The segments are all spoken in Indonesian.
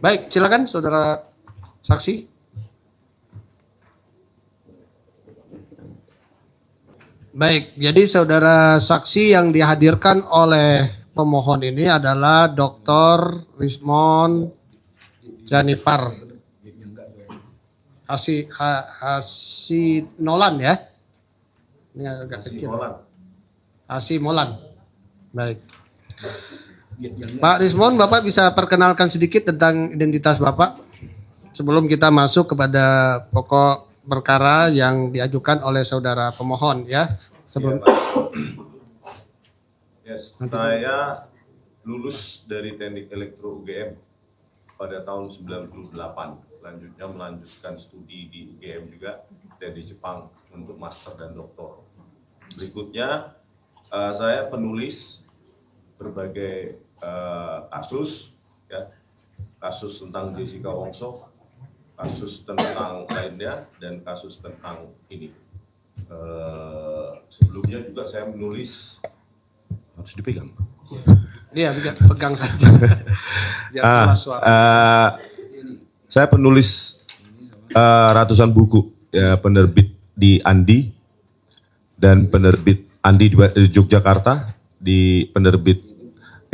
Baik, silakan saudara saksi. Baik, jadi saudara saksi yang dihadirkan oleh pemohon ini adalah Dr. Rismond Janipar Hasinolan ya. Ini agak kecil. Hasimolan. Baik. Pak Rismond, Bapak bisa perkenalkan sedikit tentang identitas Bapak sebelum kita masuk kepada pokok perkara yang diajukan oleh saudara pemohon ya. Sebelum yes, saya lulus dari Teknik Elektro UGM pada tahun 98. Selanjutnya melanjutkan studi di UGM juga dan di Jepang untuk master dan doktor. Berikutnya saya penulis berbagai kasus ya, kasus tentang Jessica Wongso, kasus tentang lainnya, dan kasus tentang ini. Sebelumnya juga saya menulis, harus dipegang. Iya, pegang saja. Biar suara. Saya penulis ratusan buku, ya, penerbit di Andi dan penerbit Andi di Yogyakarta, di penerbit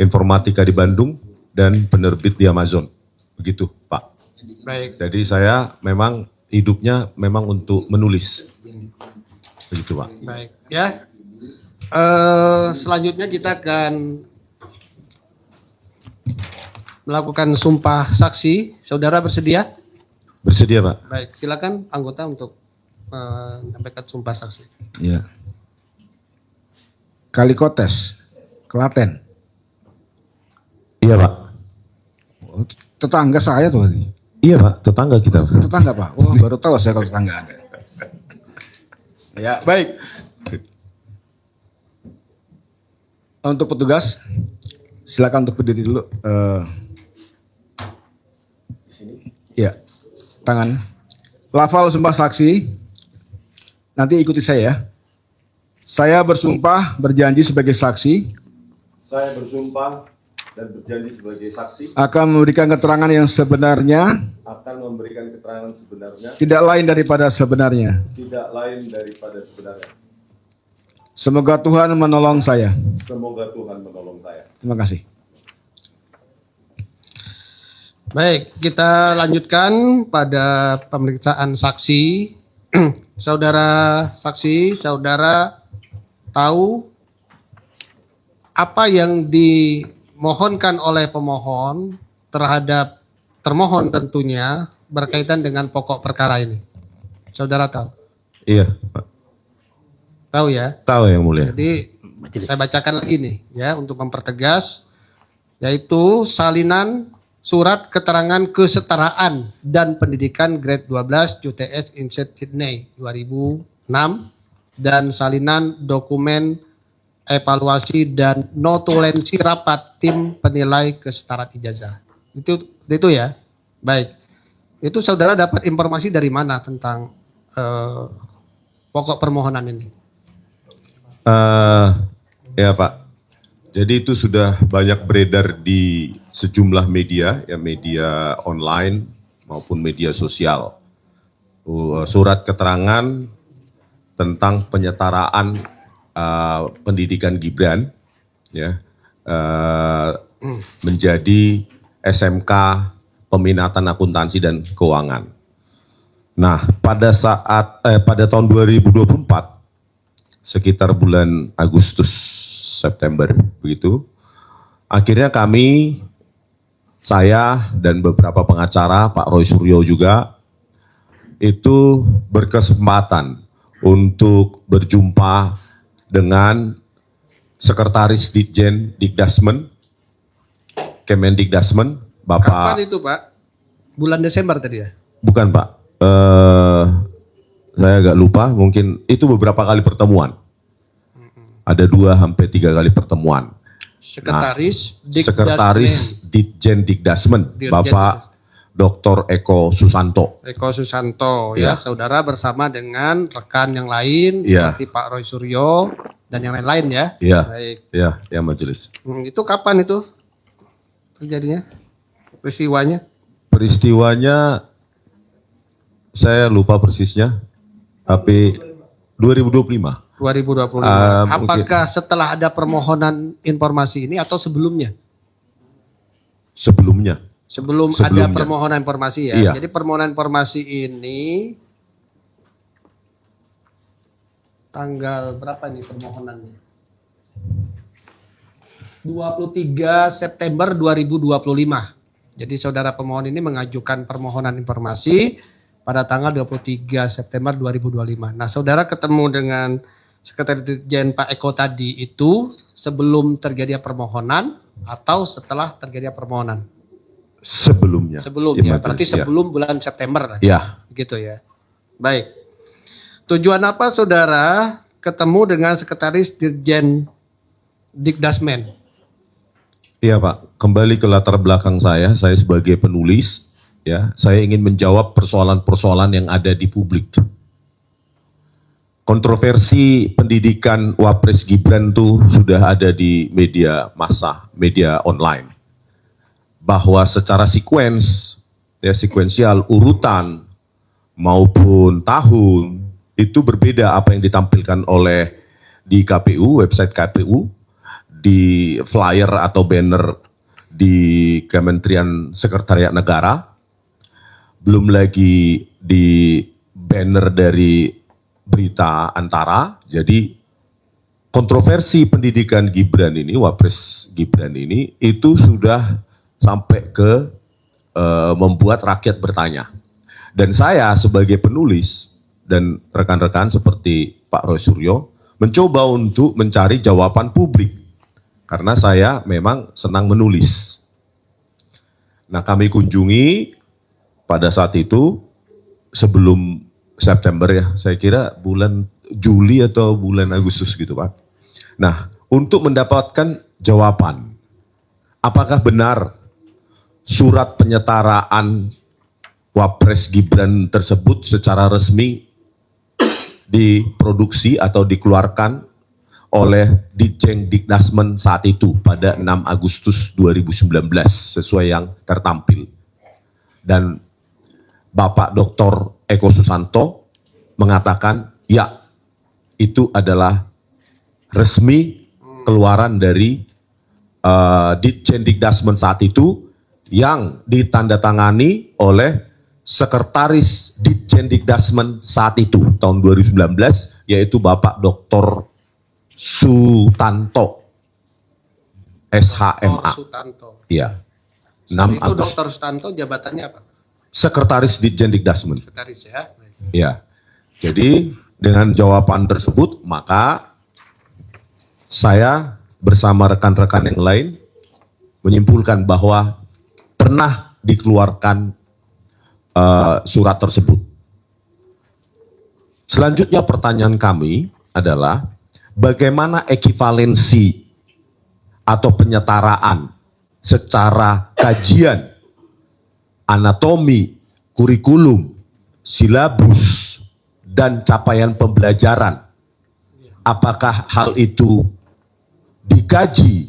Informatika di Bandung, dan penerbit di Amazon. Begitu, Pak. Baik. Jadi saya memang hidupnya memang untuk menulis. Begitu, Pak. Baik, ya. Selanjutnya kita akan melakukan sumpah saksi. Saudara bersedia? Bersedia, Pak. Baik, silakan anggota untuk menyampaikan sumpah saksi. Ya. Kalikotes, Klaten. Iya, Pak. Oh, tetangga saya tuh. Iya, Pak. Tetangga kita. Tetangga, Pak. Oh, baru tahu saya kalau tetangga ada. Ya, baik. Untuk petugas, silakan untuk berdiri dulu. Ya, tangan. Lafal sumpah saksi. Nanti ikuti saya ya. Saya bersumpah berjanji sebagai saksi. Saya bersumpah dan berjanji sebagai saksi Akan memberikan keterangan yang sebenarnya. akan memberikan keterangan sebenarnya, Tidak lain daripada sebenarnya. tidak lain daripada sebenarnya. Semoga Tuhan menolong saya. Semoga Tuhan menolong saya. Terima kasih. Baik, kita lanjutkan pada pemeriksaan saksi. Saudara saksi, saudara tahu apa yang dimohonkan oleh pemohon terhadap termohon tentunya berkaitan dengan pokok perkara ini. Saudara tahu? Iya, Pak. Tahu ya? Tahu yang mulia. Jadi saya bacakan lagi nih ya untuk mempertegas, yaitu salinan surat keterangan kesetaraan dan pendidikan grade 12 UTS Inset Sydney 2006 dan salinan dokumen evaluasi dan notulensi rapat tim penilai kesetaraan ijazah. Itu ya. Baik. Itu saudara dapat informasi dari mana tentang pokok permohonan ini? Ya, Pak. Jadi itu sudah banyak beredar di sejumlah media, ya, media online maupun media sosial. Surat keterangan tentang penyetaraan pendidikan Gibran, ya, menjadi SMK Peminatan Akuntansi dan Keuangan. Nah, pada tahun 2024, sekitar bulan Agustus September begitu, akhirnya saya dan beberapa pengacara, Pak Roy Suryo juga, itu berkesempatan untuk berjumpa dengan Sekretaris Ditjen Dikdasmen, Kemendikdasmen, Bapak. Kapan itu, Pak? Bulan Desember tadi ya? Bukan, Pak. Saya agak lupa, mungkin itu beberapa kali pertemuan. Ada 2-3 kali pertemuan. Sekretaris Ditjen Dikdasmen, Bapak Dr. Eko Susanto. Eko Susanto ya, Ya. saudara bersama dengan rekan yang lain Ya. seperti Pak Roy Suryo dan yang lain-lain ya. Iya. Baik. Ya majelis. Itu kapan itu terjadinya peristiwanya? Peristiwanya saya lupa persisnya, tapi 2025. 2025. Mungkin. Apakah setelah ada permohonan informasi ini atau sebelumnya? Sebelumnya. Sebelum ada Sebelumnya. permohonan informasi ya. Iya. Jadi permohonan informasi ini tanggal berapa nih permohonannya? 23 September 2025. Jadi saudara pemohon ini mengajukan permohonan informasi pada tanggal 23 September 2025. Nah, saudara ketemu dengan Sekretaris Dirjen Pak Eko tadi itu sebelum terjadi permohonan atau setelah terjadi permohonan? Sebelumnya. Sebelum Iya, ya, berarti Majelis, ya. sebelum bulan September. Ya. Begitu ya. Baik. Tujuan apa saudara ketemu dengan Sekretaris Dirjen Dikdasmen? Iya Pak, kembali ke latar belakang saya sebagai penulis, ya, saya ingin menjawab persoalan-persoalan yang ada di publik. Kontroversi pendidikan Wapres Gibran itu sudah ada di media massa, media online. Bahwa secara sekuensial, urutan maupun tahun, itu berbeda apa yang ditampilkan oleh di KPU, website KPU, di flyer atau banner di Kementerian Sekretariat Negara, belum lagi di banner dari berita Antara. Jadi kontroversi pendidikan Gibran ini, Wapres Gibran ini, itu sudah sampai ke membuat rakyat bertanya. Dan saya sebagai penulis dan rekan-rekan seperti Pak Roy Suryo mencoba untuk mencari jawaban publik. Karena saya memang senang menulis. Nah, kami kunjungi pada saat itu sebelum September ya, saya kira bulan Juli atau bulan Agustus gitu Pak. Nah, untuk mendapatkan jawaban, apakah benar surat penyetaraan Wapres Gibran tersebut secara resmi diproduksi atau dikeluarkan oleh Ditjen Dikdasmen saat itu pada 6 Agustus 2019 sesuai yang tertampil. Dan Bapak Dr. Eko Susanto mengatakan ya itu adalah resmi keluaran dari Ditjen Dikdasmen saat itu yang ditandatangani oleh Sekretaris Ditjen Dikdasmen saat itu tahun 2019 yaitu Bapak Dr. Sutanto, SHMA. Sutanto. Iya. Itu 6 Agustus. Dr. Sutanto jabatannya apa? Sekretaris Ditjen Dikdasmen. Sekretaris ya. Baik. Ya. Jadi dengan jawaban tersebut maka saya bersama rekan-rekan yang lain menyimpulkan bahwa pernah dikeluarkan surat tersebut. Selanjutnya pertanyaan kami adalah bagaimana ekivalensi atau penyetaraan secara kajian, anatomi, kurikulum, silabus, dan capaian pembelajaran. Apakah hal itu dikaji,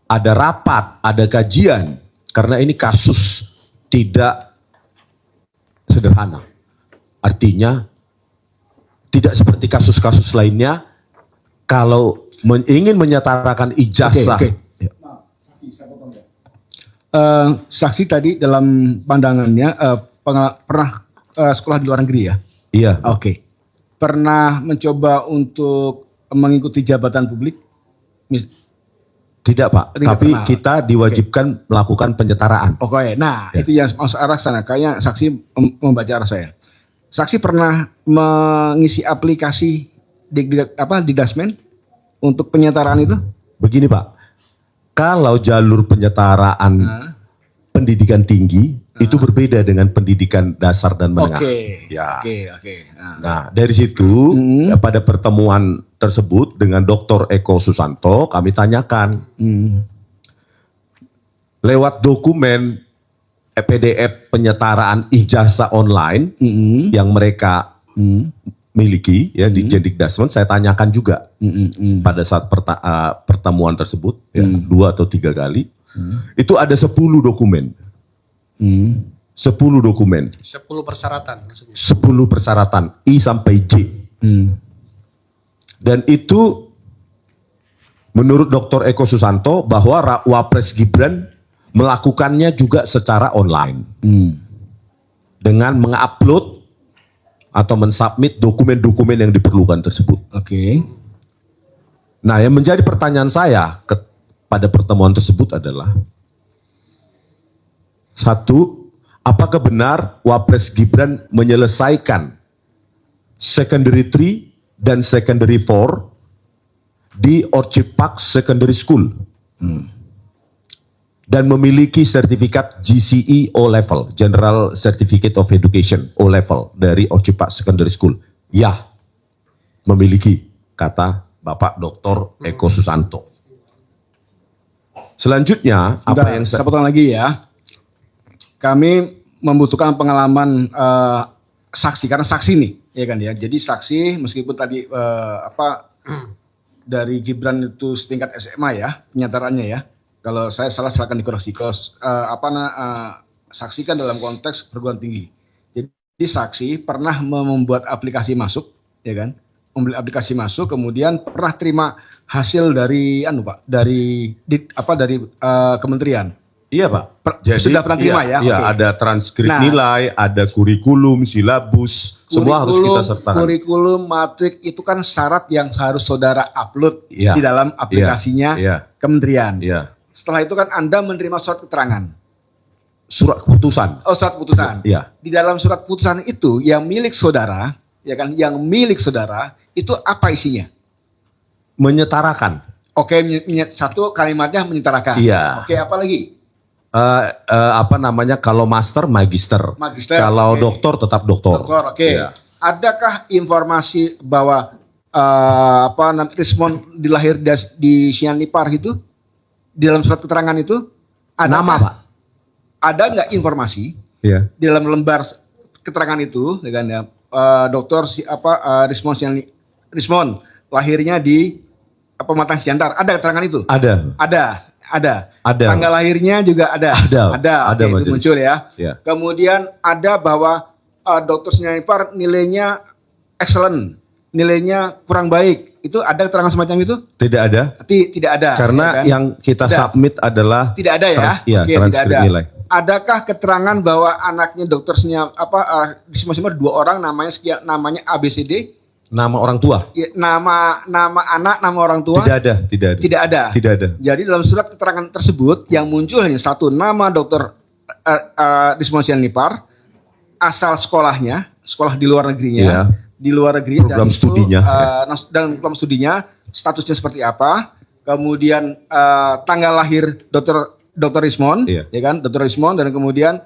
ada rapat, ada kajian, karena ini kasus tidak sederhana. Artinya tidak seperti kasus-kasus lainnya. Kalau ingin menyatakan ijazah. Oke. Saksi tadi dalam pandangannya pernah sekolah di luar negeri ya? Iya. Oke. Pernah mencoba untuk mengikuti jabatan publik? Tidak Pak, Tidak tapi pernah. kita diwajibkan melakukan penyetaraan. Oke, nah Ya. itu yang masuk arah sana. Kayaknya saksi membaca arah saya. Saksi pernah mengisi aplikasi di Dasmen untuk penyetaraan itu? Begini Pak, kalau jalur penyetaraan pendidikan tinggi itu berbeda dengan pendidikan dasar dan menengah. Oke. Ya. Oke. Nah dari situ pada pertemuan tersebut dengan Dr. Eko Susanto kami tanyakan lewat dokumen PDF penyetaraan ijazah online yang mereka miliki ya di Dikdasmen, saya tanyakan juga pada saat pertemuan tersebut ya, 2 atau 3 kali itu ada 10 dokumen. 10 10 dokumen, 10 persyaratan maksudnya. 10 persyaratan I sampai J. Dan itu menurut Dr. Eko Susanto bahwa Wapres Gibran melakukannya juga secara online. Dengan mengupload atau mensubmit dokumen-dokumen yang diperlukan tersebut. Oke. Nah, yang menjadi pertanyaan saya pada pertemuan tersebut adalah, satu, apakah benar Wapres Gibran menyelesaikan secondary 3 dan secondary 4 di Orchid Park Secondary School dan memiliki sertifikat GCE O Level, General Certificate of Education O Level dari Orchid Park Secondary School? Ya, memiliki, kata Bapak Dr. Eko Susanto. Selanjutnya, apa yang saya potong lagi ya. Kami membutuhkan pengalaman saksi, karena saksi nih, ya kan ya. Jadi saksi meskipun tadi dari Gibran itu setingkat SMA ya penyataannya ya. Kalau saya salah silakan dikoreksi. Kalau saksi kan dalam konteks perguruan tinggi. Jadi saksi pernah membuat aplikasi masuk, ya kan? Membeli aplikasi masuk, kemudian pernah terima hasil dari dari kementerian. Iya Pak. Sudah pernah terima ya? Iya, Oke. ada transkrip Nah, nilai, ada kurikulum, silabus, semua harus kita sertakan. Kurikulum, matrik itu kan syarat yang harus saudara upload Iya. di dalam aplikasinya Iya. kementerian. Iya. Setelah itu kan Anda menerima surat keterangan. Surat keputusan. Oh, surat keputusan. Iya. Di dalam surat keputusan itu yang milik saudara, ya kan, yang milik saudara itu apa isinya? Menyetarakan. Oke, satu kalimatnya menyetarakan. Iya. Oke, apa lagi? Kalau master, magister. Magister, Kalau oke. doktor, tetap doktor. Dokter, oke. Iya. Adakah informasi bahwa Rismon dilahir di Sianipar itu di dalam surat keterangan itu? Nama Pak. Ada nggak informasi Iya. di dalam lembar keterangan itu, ya kan ya? Dokter Rismon lahirnya di Pematang Siantar. Ada keterangan itu? Ada. Ada. Ada. Tanggal lahirnya juga ada. Ada Oke, itu majelis. muncul ya. Ya. Kemudian ada bahwa Dr. Sianipar nilainya excellent, nilainya kurang baik. Itu ada keterangan semacam itu? Tidak ada. Tidak ada. Karena ya kan? yang kita Tidak. submit adalah Tidak ada ya? Iya, Oke, tidak transkrip ada. nilai. Adakah keterangan bahwa anaknya Dr. Sianipar 2 orang namanya ABCD? Nama orang tua. Ya, nama anak, nama orang tua? Tidak ada. Tidak ada. Tidak ada. Jadi dalam surat keterangan tersebut yang muncul hanya satu nama Dr. Rismon Sianipar, asal sekolahnya, sekolah di luar negerinya, Iya. di luar negeri, Program studinya. dan program studinya statusnya seperti apa, kemudian tanggal lahir Dr. Rismon, Iya. ya kan, Dr. Rismon, dan kemudian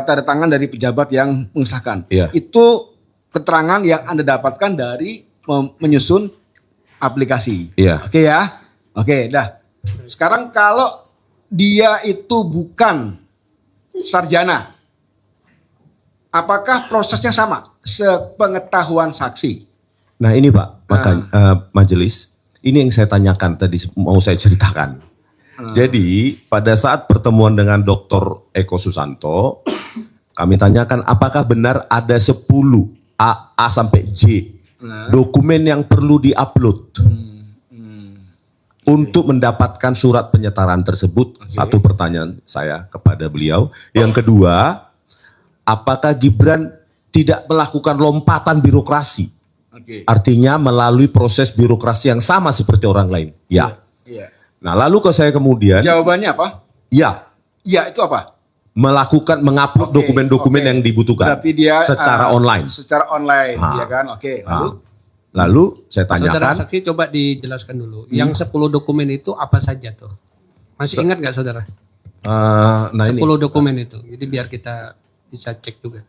tanda tangan dari pejabat yang mengesahkan. Iya. Itu keterangan yang Anda dapatkan dari menyusun aplikasi. Iya. Oke ya. Oke, dah. Sekarang kalau dia itu bukan sarjana, apakah prosesnya sama? Sepengetahuan saksi. Nah ini Pak, majelis, ini yang saya tanyakan tadi, mau saya ceritakan. Jadi pada saat pertemuan dengan Dr. Eko Susanto, kami tanyakan apakah benar ada 10 A sampai J dokumen yang perlu diupload untuk mendapatkan surat penyetaraan tersebut. Satu pertanyaan saya kepada beliau. Yang kedua, apakah Gibran tidak melakukan lompatan birokrasi? Oke. Artinya melalui proses birokrasi yang sama seperti orang lain. Ya. Iya. Nah lalu ke saya kemudian, Jawabannya apa? ya, Ya, itu apa? mengupload Oke, dokumen-dokumen oke. yang dibutuhkan Berarti dia secara online. Secara online, Ah. ya kan? Oke. Nah, lalu saya Saudara tanyakan, saksi coba dijelaskan dulu. Yang 10 dokumen itu apa saja tuh? Masih ingat nggak saudara? nah 10 ini, dokumen itu. Jadi biar kita bisa cek juga.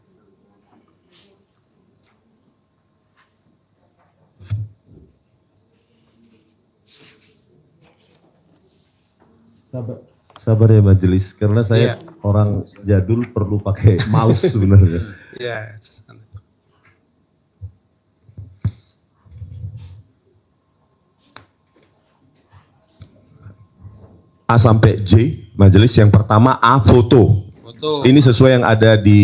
sabar ya majelis, karena saya Iya. orang jadul perlu pakai mouse sebenarnya. Ya. A sampai J, majelis yang pertama A foto. Betul. Ini sesuai yang ada di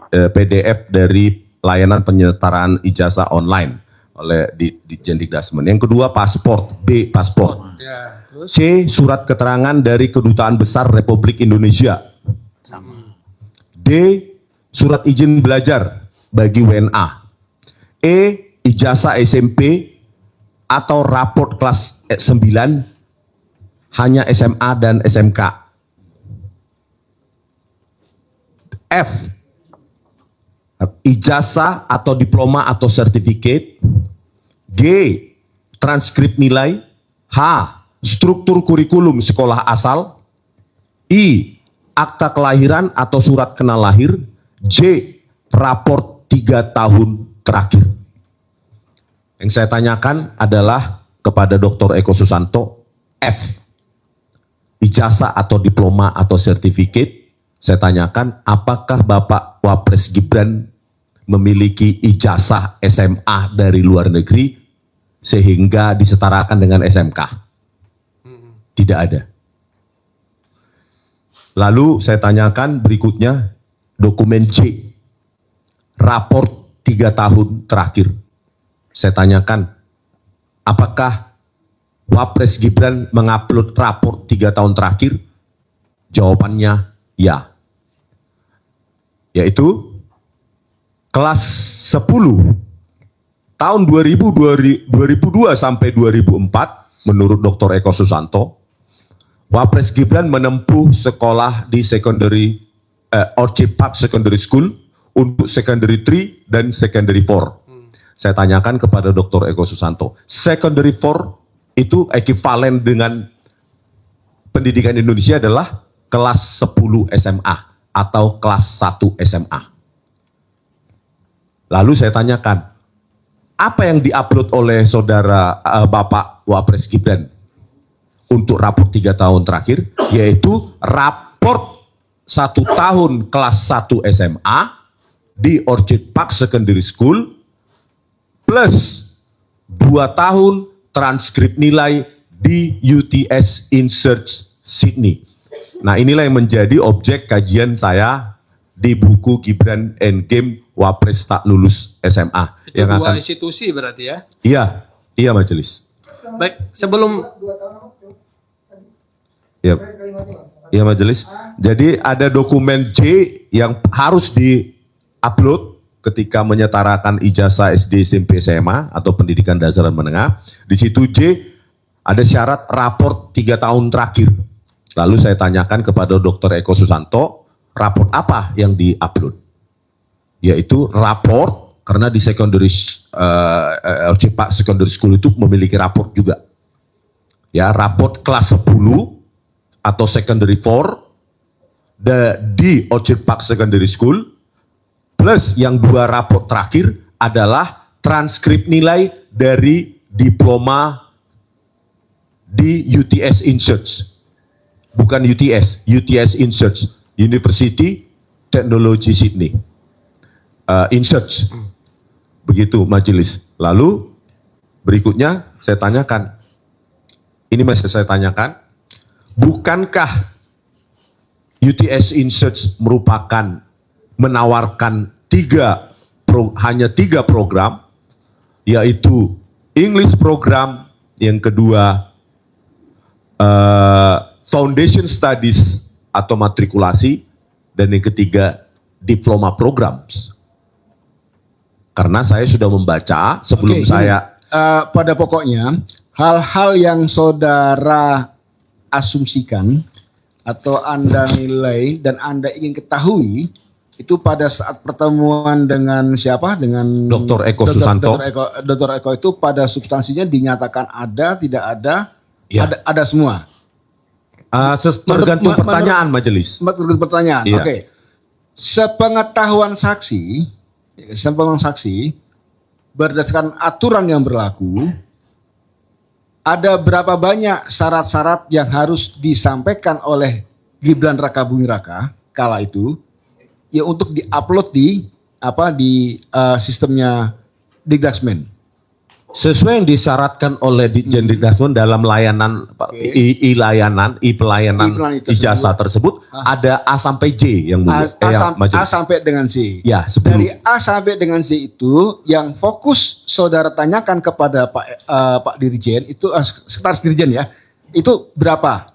PDF dari layanan penyetaraan ijazah online oleh di Jendikdasmen. Yang kedua paspor, B paspor. Ya, terus C surat keterangan dari Kedutaan Besar Republik Indonesia. D surat izin belajar bagi WNA. E ijazah SMP atau raport kelas 9 hanya SMA dan SMK. F ijazah atau diploma atau sertifikat. G transkrip nilai. H struktur kurikulum sekolah asal. I akta kelahiran atau surat kenal lahir. J raport 3 tahun terakhir. Yang saya tanyakan adalah kepada Dr. Eko Susanto, F ijazah atau diploma atau sertifikat. Saya tanyakan, apakah Bapak Wapres Gibran memiliki ijazah SMA dari luar negeri sehingga disetarakan dengan SMK? Tidak ada. Lalu saya tanyakan berikutnya, dokumen C, raport 3 tahun terakhir. Saya tanyakan, apakah Wapres Gibran mengupload raport 3 tahun terakhir? Jawabannya ya. Yaitu kelas 10 tahun 2002 sampai 2004 menurut Dr. Eko Susanto, Wapres Gibran menempuh sekolah di Orchid Park Secondary School untuk Secondary 3 dan Secondary 4. Saya tanyakan kepada Dr. Eko Susanto, Secondary 4 itu ekivalen dengan pendidikan Indonesia adalah kelas 10 SMA atau kelas 1 SMA. Lalu saya tanyakan, apa yang diupload oleh saudara Bapak Wapres Gibran untuk raport 3 tahun terakhir, yaitu raport 1 tahun kelas 1 SMA di Orchid Park Secondary School plus 2 tahun transkrip nilai di UTS InSearch Sydney. Nah, inilah yang menjadi objek kajian saya di buku Gibran Endgame Wapres Tak Lulus SMA. itu dua institusi berarti ya. Iya majelis. Baik, sebelum Iya majelis. Jadi ada dokumen J yang harus di-upload ketika menyetarakan ijazah SD, SMP, SMA atau pendidikan dasar dan menengah. Di situ J ada syarat raport 3 tahun terakhir. Lalu saya tanyakan kepada Dr. Eko Susanto, raport apa yang di-upload? Yaitu raport, karena di Orchid Park Secondary School itu memiliki raport juga. Ya, raport kelas 10 atau Secondary 4 di Orchid Park Secondary School, plus yang 2 raport terakhir adalah transkrip nilai dari diploma di UTS InSearch. Bukan UTS, UTS InSearch, University Technology Sydney. InSearch. Begitu majelis. Lalu berikutnya saya tanyakan, ini masih saya tanyakan, bukankah UTS InSearch merupakan menawarkan hanya tiga program, yaitu English program, yang kedua Foundation Studies atau matrikulasi, dan yang ketiga Diploma Programs. Karena saya sudah membaca sebelum pada pokoknya hal-hal yang saudara asumsikan atau Anda nilai dan Anda ingin ketahui itu pada saat pertemuan dengan siapa? Dengan Dr. Eko Susanto. Dr. Eko itu pada substansinya dinyatakan ada, tidak ada, Ya. ada semua. Tergantung pertanyaan majelis. Tergantung pertanyaan. Iya. Oke. Sepengetahuan saksi berdasarkan aturan yang berlaku, ada berapa banyak syarat-syarat yang harus disampaikan oleh Gibran Raka Buming Raka kala itu, ya untuk diupload di sistemnya Dikdasmen. Sesuai yang disyaratkan oleh Ditjen Dikdasmen dalam layanan pelayanan I-pelayanan ijazah tersebut ada A sampai J yang mulia. A sampai dengan C. Ya, sebelum Dari A sampai dengan C itu yang fokus saudara tanyakan kepada Pak Dirjen itu sekretaris Dirjen ya. Itu berapa?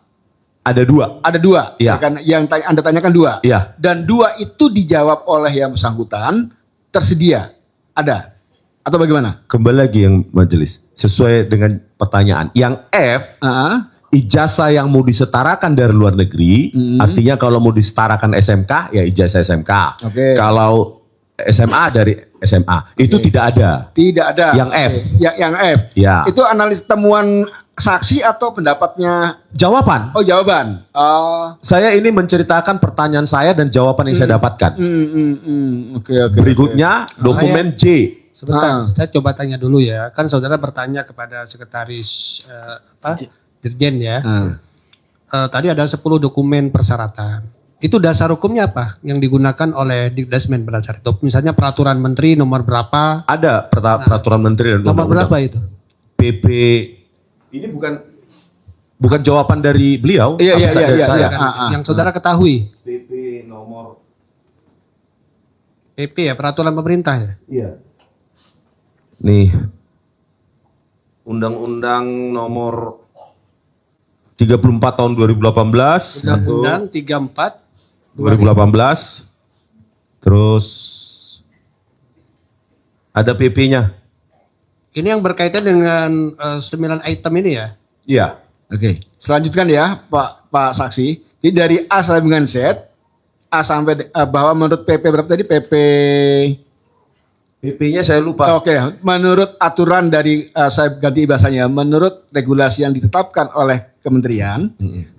ada 2. Ada 2. Ya. Kan yang Anda tanyakan 2. Ya. Dan 2 itu dijawab oleh yang bersangkutan tersedia. Ada atau bagaimana? Kembali lagi yang majelis sesuai dengan pertanyaan. Yang F ijazah yang mau disetarakan dari luar negeri, artinya kalau mau disetarakan SMK ya ijazah SMK. Oke. Kalau SMA dari SMA itu tidak ada. Tidak ada. Yang F. Yang F. Ya. Itu analis temuan saksi atau pendapatnya? Jawaban. Oh, jawaban. Saya ini menceritakan pertanyaan saya dan jawaban yang saya dapatkan. Oke. Berikutnya dokumen J. Sebentar, saya coba tanya dulu ya. Kan saudara bertanya kepada sekretaris Dirjen ya. Tadi ada 10 dokumen persyaratan. Itu dasar hukumnya apa yang digunakan oleh Dikdasmen pada saat itu? Misalnya peraturan menteri nomor berapa? Ada peraturan menteri dan Nomor berapa itu? PP. Ini bukan jawaban dari beliau. Iya. Yang saudara ketahui. PP nomor. PP ya, peraturan pemerintah ya. Iya. Nih, Undang-Undang nomor 34 tahun 2018. Undang-Undang 34 2018. Terus ada PP-nya. Ini yang berkaitan dengan 9 item ini ya. Iya. Oke. Selanjutkan ya, Pak Saksi. Jadi dari A sampai dengan Z, A sampai bahwa menurut PP berapa tadi? PP-nya saya lupa. Oke, menurut aturan dari saya ganti bahasanya, menurut regulasi yang ditetapkan oleh kementerian,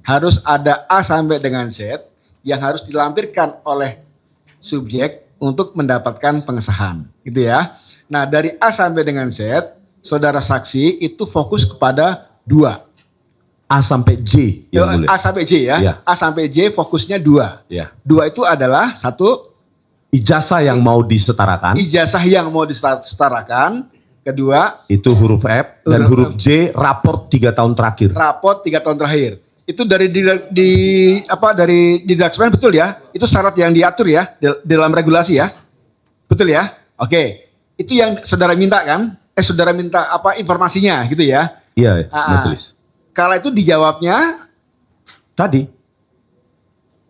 harus ada A sampai dengan Z yang harus dilampirkan oleh subjek untuk mendapatkan pengesahan, gitu ya. Nah, dari A sampai dengan Z, saudara saksi itu fokus kepada 2. A sampai J yang mulia. A sampai J ya. Ya. A sampai J fokusnya 2. Ya. 2 itu adalah 1 Ijazah yang mau disetarakan ijazah yang mau disetarakan, kedua itu huruf F dan huruf J raport 3 tahun terakhir. raport 3 tahun terakhir. Itu dari Dikdasmen betul ya? Itu syarat yang diatur ya dalam regulasi ya? Betul ya? Oke. Itu yang saudara minta kan? Saudara minta apa informasinya gitu ya? Iya, majelis. Kalau itu dijawabnya Tadi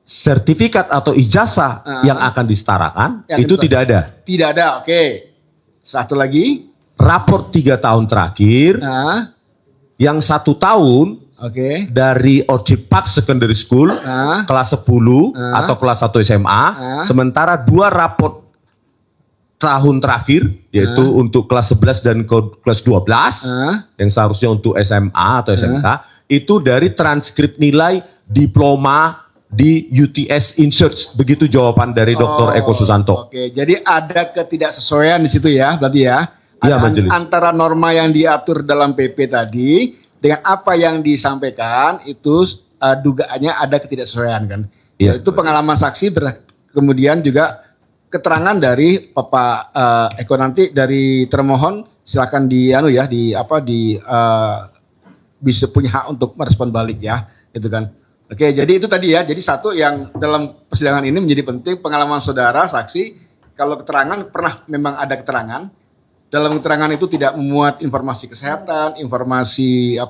sertifikat atau ijazah yang akan disetarakan itu tidak ada. tidak ada. Oke. Satu lagi. Raport 3 tahun terakhir yang 1 tahun Oke. dari Orchid Secondary School kelas 10 atau kelas 1 SMA, sementara 2 raport tahun terakhir yaitu untuk kelas 11 dan kelas 12 yang seharusnya untuk SMA atau SMK itu dari transkrip nilai diploma di UTS Insearch. Begitu jawaban dari Dr. Eko Susanto. Oke, jadi ada ketidaksesuaian di situ ya, berarti ya. Iya, majelis. Antara norma yang diatur dalam PP tadi dengan apa yang disampaikan itu dugaannya ada ketidaksesuaian kan. Iya. Itu pengalaman saksi kemudian juga keterangan dari Bapak Eko nanti dari termohon silakan bisa punya hak untuk merespon balik ya, gitu kan. Oke, jadi itu tadi ya. Jadi satu yang dalam persidangan ini menjadi penting pengalaman saudara saksi kalau keterangan pernah memang ada keterangan. Dalam keterangan itu tidak memuat informasi kesehatan, informasi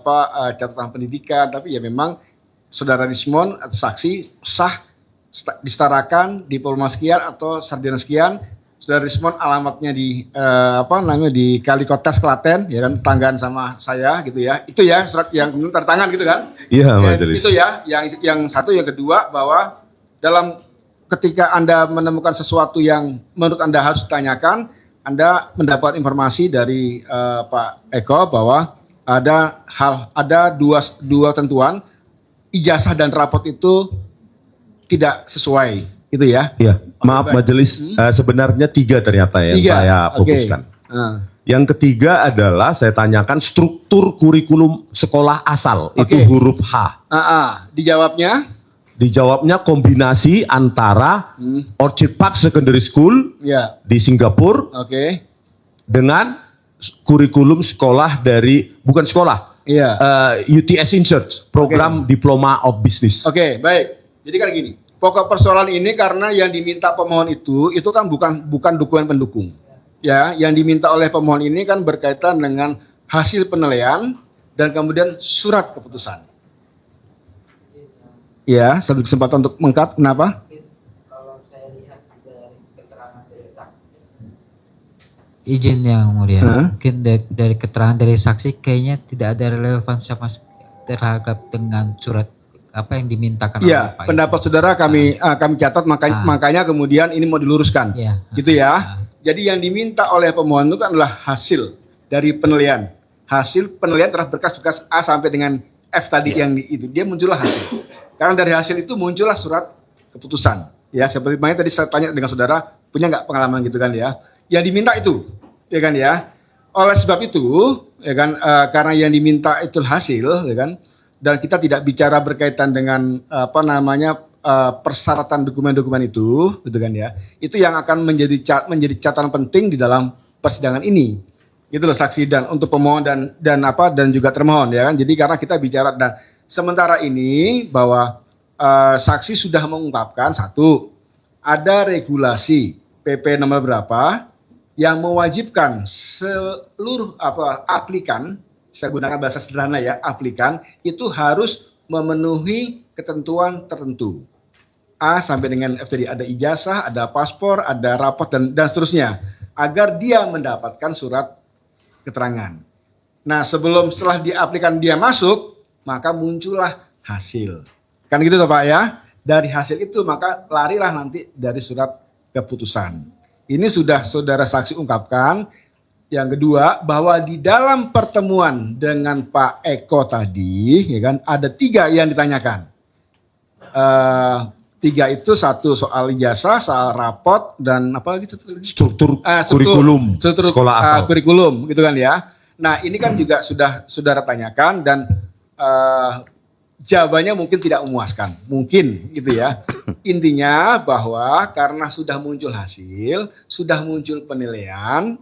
catatan pendidikan, tapi ya memang saudara Rismon atau saksi sah disetarakan diploma sekian atau sarjana sekian. Saudara Rismon alamatnya di di Kalikotas Klaten ya kan, tanggaan sama saya gitu ya. Itu ya surat yang kemudian tertangan gitu kan. Iya, majelis. Itu ya yang satu, yang kedua bahwa dalam ketika Anda menemukan sesuatu yang menurut Anda harus ditanyakan, Anda mendapat informasi dari Pak Eko bahwa ada dua tentuan ijazah dan raport itu tidak sesuai. Itu ya. Iya, maaf majelis, sebenarnya 3 ternyata yang saya fokuskan. Yang ketiga adalah saya tanyakan struktur kurikulum sekolah asal, itu huruf H. Dijawabnya kombinasi antara Orchid Park Secondary School di Singapura dengan kurikulum sekolah dari, bukan sekolah, Iya. UTS in Search, program Diploma of Business. Oke, baik. Jadi kan gini, pokok persoalan ini karena yang diminta pemohon itu kan bukan dokumen pendukung. Ya, yang diminta oleh pemohon ini kan berkaitan dengan hasil penilaian dan kemudian surat keputusan. Ya, satu kesempatan untuk mengkat. Kenapa? Kalau saya lihat dari keterangan dari saksi, izin yang mulia, mungkin dari keterangan dari saksi kayaknya tidak ada relevansi sama terhadap dengan surat apa yang dimintakan Iya, oleh Pak pendapat Eko. saudara kami catat, makanya kemudian ini mau diluruskan. Iya. Gitu ya. Jadi yang diminta oleh pemohon itu kan adalah hasil dari penilaian. Hasil penilaian terhadap berkas-berkas A sampai dengan F tadi yang itu, dia muncullah hasil. Karena dari hasil itu muncullah surat keputusan. Ya, seperti makanya tadi saya tanya dengan saudara, punya nggak pengalaman gitu kan ya? Yang diminta itu, ya kan ya? Oleh sebab itu, ya kan, karena yang diminta itu hasil, ya kan, dan kita tidak bicara berkaitan dengan persyaratan dokumen-dokumen itu, gitu kan ya? Itu yang akan menjadi catatan penting di dalam persidangan ini. Gitu loh, saksi dan untuk pemohon dan juga termohon, ya kan? Jadi karena kita bicara dan sementara ini bahwa saksi sudah mengungkapkan satu, ada regulasi PP nomor berapa yang mewajibkan seluruh aplikan, saya gunakan bahasa sederhana ya, aplikan itu harus memenuhi ketentuan tertentu. A sampai dengan F tadi, ada ijazah, ada paspor, ada raport dan seterusnya, agar dia mendapatkan surat keterangan. Nah, setelah diaplikan dia masuk, maka muncullah hasil. Kan gitu toh Pak ya? Dari hasil itu maka larilah nanti dari surat keputusan. Ini sudah saudara saksi ungkapkan. Yang kedua, bahwa di dalam pertemuan dengan Pak Eko tadi, ya kan, ada 3 yang ditanyakan. 3 itu, satu soal ijazah, soal raport, dan apa gitu? Struktur kurikulum sekolah asal. Kurikulum, gitu kan ya. Nah, ini kan juga sudah saudara tanyakan dan jawabannya mungkin tidak memuaskan, mungkin gitu ya. Intinya bahwa karena sudah muncul hasil, sudah muncul penilaian,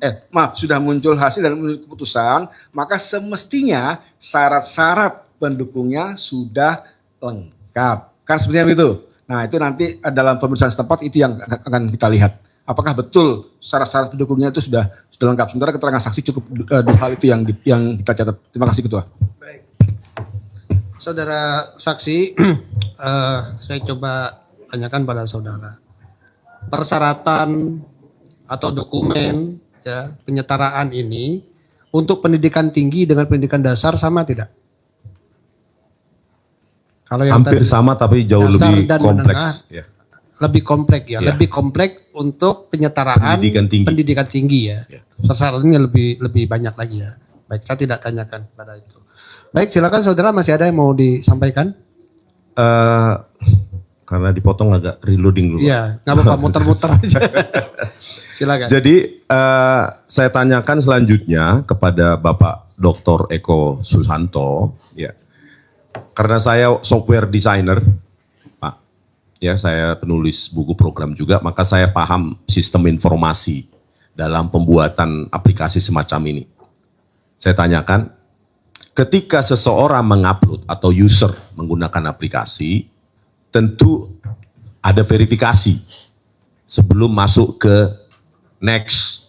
sudah muncul hasil dan muncul keputusan, maka semestinya syarat-syarat pendukungnya sudah lengkap. Kan seperti itu. Nah, itu nanti dalam pemeriksaan setempat itu yang akan kita lihat. Apakah betul syarat-syarat pendukungnya itu sudah lengkap. Sementara keterangan saksi cukup 2 hal itu yang kita catat. Terima kasih Ketua. Baik. Saudara saksi, saya coba tanyakan pada saudara. Persyaratan atau dokumen ya, penyetaraan ini untuk pendidikan tinggi dengan pendidikan dasar sama tidak? Kalau yang Hampir tadi, sama tapi jauh dasar lebih dan kompleks. menengah, Ya. lebih kompleks ya, Ya. lebih kompleks untuk penyetaraan Pendidikan tinggi. ya. Ya. Persyaratannya lebih banyak lagi ya. Baik, saya tidak tanyakan pada itu. Baik, silakan saudara, masih ada yang mau disampaikan? Karena dipotong agak reloading dulu. Iya, nggak apa-apa, muter-muter aja. Silakan. Jadi saya tanyakan selanjutnya kepada Bapak Dr. Eko Susanto, ya. Karena saya software designer, Pak, ya saya penulis buku program juga, maka saya paham sistem informasi dalam pembuatan aplikasi semacam ini. Saya tanyakan, ketika seseorang mengupload atau user menggunakan aplikasi, tentu ada verifikasi sebelum masuk ke next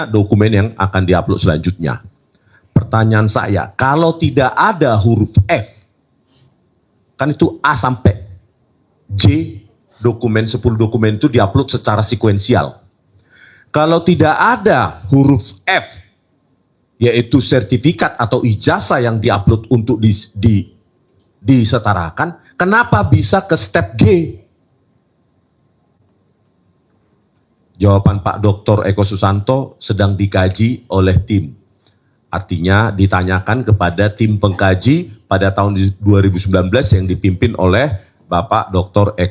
dokumen yang akan diupload selanjutnya. Pertanyaan saya, kalau tidak ada huruf F, kan itu A sampai J, 10 dokumen itu diupload secara sekuensial. Kalau tidak ada huruf F, yaitu sertifikat atau ijazah yang diupload untuk disetarakan, kenapa bisa ke step G? Jawaban Pak Dr. Eko Susanto sedang dikaji oleh tim. Artinya ditanyakan kepada tim pengkaji pada tahun 2019 yang dipimpin oleh Bapak Dr. Eko